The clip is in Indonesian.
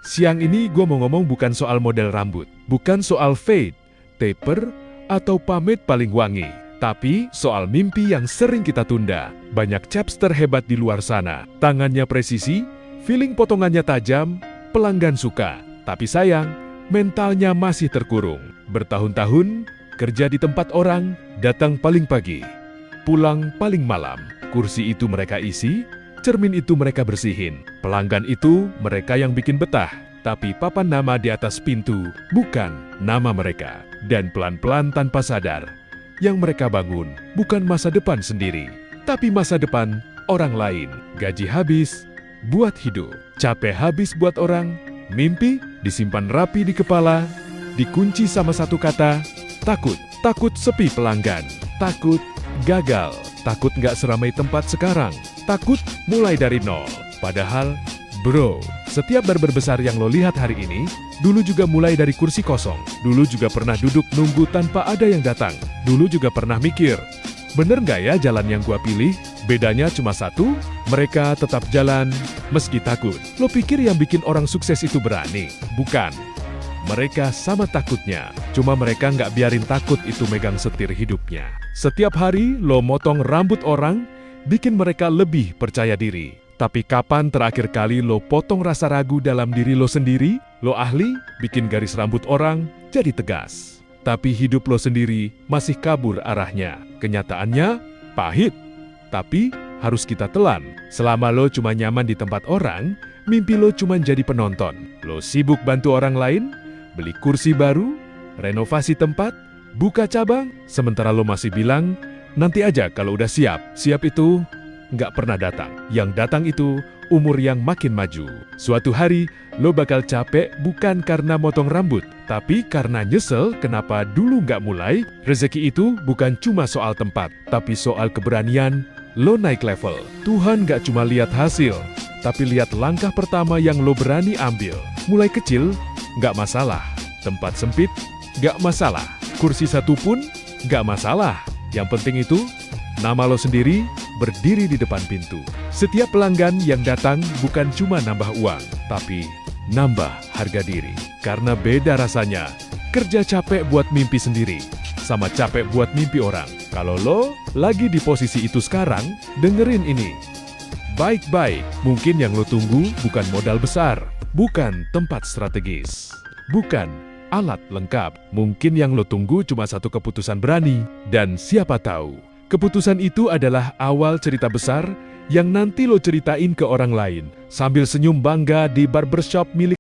Siang ini gue mau ngomong bukan soal model rambut, bukan soal fade, taper, atau pamit paling wangi, tapi soal mimpi yang sering kita tunda. Banyak chapster hebat di luar sana, tangannya presisi, feeling potongannya tajam, pelanggan suka, tapi sayang, mentalnya masih terkurung. Bertahun-tahun, kerja di tempat orang, datang paling pagi, pulang paling malam. Kursi itu mereka isi, cermin itu mereka bersihin. Pelanggan itu mereka yang bikin betah, tapi papan nama di atas pintu bukan nama mereka. Dan pelan-pelan tanpa sadar, yang mereka bangun bukan masa depan sendiri, tapi masa depan orang lain. Gaji habis buat hidup, capek habis buat orang, mimpi disimpan rapi di kepala, dikunci sama satu kata, takut. Takut sepi pelanggan, takut gagal, takut nggak seramai tempat sekarang, takut mulai dari nol. Padahal, bro, setiap barber besar yang lo lihat hari ini, dulu juga mulai dari kursi kosong. Dulu juga pernah duduk nunggu tanpa ada yang datang. Dulu juga pernah mikir, bener nggak ya jalan yang gua pilih? Bedanya cuma satu, mereka tetap jalan meski takut. Lo pikir yang bikin orang sukses itu berani? Bukan. Mereka sama takutnya, cuma mereka nggak biarin takut itu megang setir hidupnya. Setiap hari lo motong rambut orang, bikin mereka lebih percaya diri. Tapi kapan terakhir kali lo potong rasa ragu dalam diri lo sendiri? Lo ahli bikin garis rambut orang jadi tegas. Tapi hidup lo sendiri masih kabur arahnya. Kenyataannya pahit, tapi harus kita telan. Selama lo cuma nyaman di tempat orang, mimpi lo cuma jadi penonton. Lo sibuk bantu orang lain, beli kursi baru, renovasi tempat, buka cabang, sementara lo masih bilang, nanti aja kalau udah siap. Siap itu nggak pernah datang. Yang datang itu umur yang makin maju. Suatu hari, lo bakal capek bukan karena motong rambut, tapi karena nyesel kenapa dulu nggak mulai. Rezeki itu bukan cuma soal tempat, tapi soal keberanian lo naik level. Tuhan nggak cuma lihat hasil, tapi lihat langkah pertama yang lo berani ambil. Mulai kecil, nggak masalah. Tempat sempit, nggak masalah. Kursi satu pun, nggak masalah. Yang penting itu, nama lo sendiri berdiri di depan pintu. Setiap pelanggan yang datang bukan cuma nambah uang, tapi nambah harga diri. Karena beda rasanya, kerja capek buat mimpi sendiri, sama capek buat mimpi orang. Kalau lo lagi di posisi itu sekarang, dengerin ini. Baik-baik, mungkin yang lo tunggu bukan modal besar, bukan tempat strategis, bukan alat lengkap. Mungkin yang lo tunggu cuma satu keputusan berani. Dan siapa tahu, keputusan itu adalah awal cerita besar yang nanti lo ceritain ke orang lain sambil senyum bangga di barbershop milik